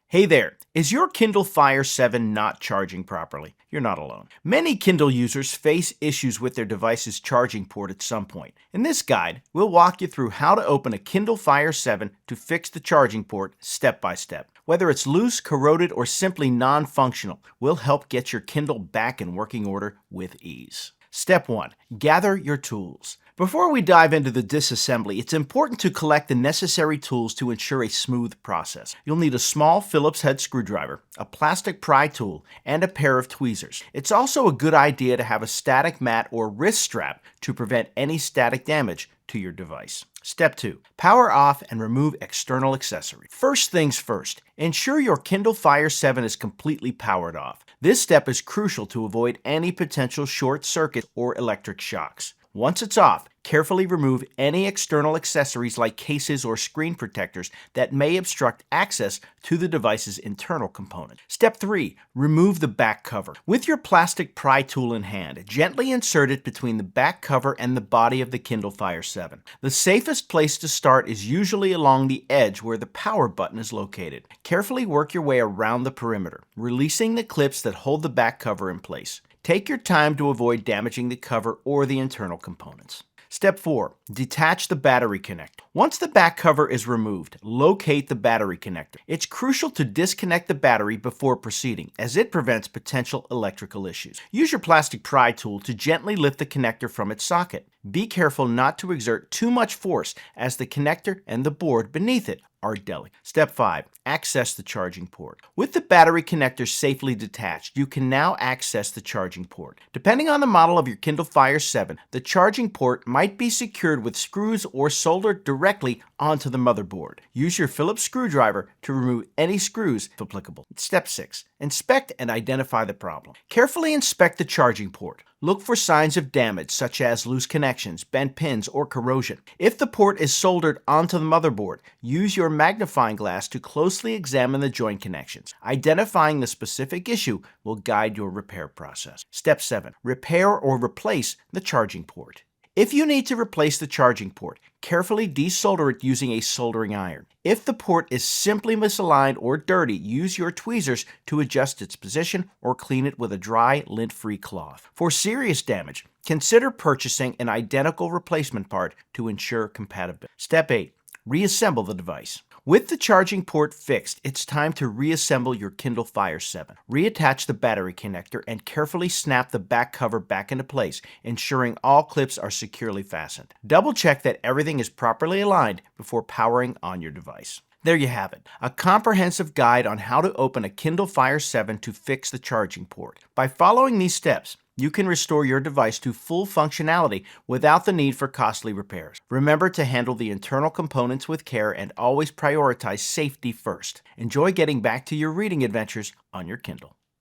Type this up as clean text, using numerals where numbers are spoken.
Hey there! Is your Kindle Fire 7 not charging properly? You're not alone. Many Kindle users face issues with their device's charging port at some point. In this guide, we'll walk you through how to open a Kindle Fire 7 to fix the charging port step by step. Whether it's loose, corroded, or simply non-functional, we'll help get your Kindle back in working order with ease. Step 1. Gather your tools. Before we dive into the disassembly, it's important to collect the necessary tools to ensure a smooth process. You'll need a small Phillips head screwdriver, a plastic pry tool, and a pair of tweezers. It's also a good idea to have a static mat or wrist strap to prevent any static damage to your device. Step 2. Power off and remove external accessories. First things first, ensure your Kindle Fire 7 is completely powered off. This step is crucial to avoid any potential short circuits or electric shocks. Once it's off, carefully remove any external accessories like cases or screen protectors that may obstruct access to the device's internal components. Step 3. Remove the back cover. With your plastic pry tool in hand, gently insert it between the back cover and the body of the Kindle Fire 7. The safest place to start is usually along the edge where the power button is located. Carefully work your way around the perimeter, releasing the clips that hold the back cover in place. Take your time to avoid damaging the cover or the internal components. Step 4. Detach the battery connector. Once the back cover is removed, locate the battery connector. It's crucial to disconnect the battery before proceeding, as it prevents potential electrical issues. Use your plastic pry tool to gently lift the connector from its socket. Be careful not to exert too much force, as the connector and the board beneath it are delicate. Step 5. Access the charging port. With the battery connector safely detached, you can now access the charging port. Depending on the model of your Kindle Fire 7, the charging port might be secured with screws or soldered directly onto the motherboard. Use your Phillips screwdriver to remove any screws if applicable. Step 6. Inspect and identify the problem. Carefully inspect the charging port. Look for signs of damage such as loose connections, bent pins, or corrosion. If the port is soldered onto the motherboard, use your magnifying glass to closely examine the joint connections. Identifying the specific issue will guide your repair process. Step 7. Repair or replace the charging port. If you need to replace the charging port, carefully desolder it using a soldering iron. If the port is simply misaligned or dirty, use your tweezers to adjust its position or clean it with a dry, lint-free cloth. For serious damage, consider purchasing an identical replacement part to ensure compatibility. Step 8. Reassemble the device. With the charging port fixed, it's time to reassemble your Kindle Fire 7. Reattach the battery connector and carefully snap the back cover back into place, ensuring all clips are securely fastened. Double check that everything is properly aligned before powering on your device. There you have it, a comprehensive guide on how to open a Kindle Fire 7 to fix the charging port. By following these steps, you can restore your device to full functionality without the need for costly repairs. Remember to handle the internal components with care and always prioritize safety first. Enjoy getting back to your reading adventures on your Kindle.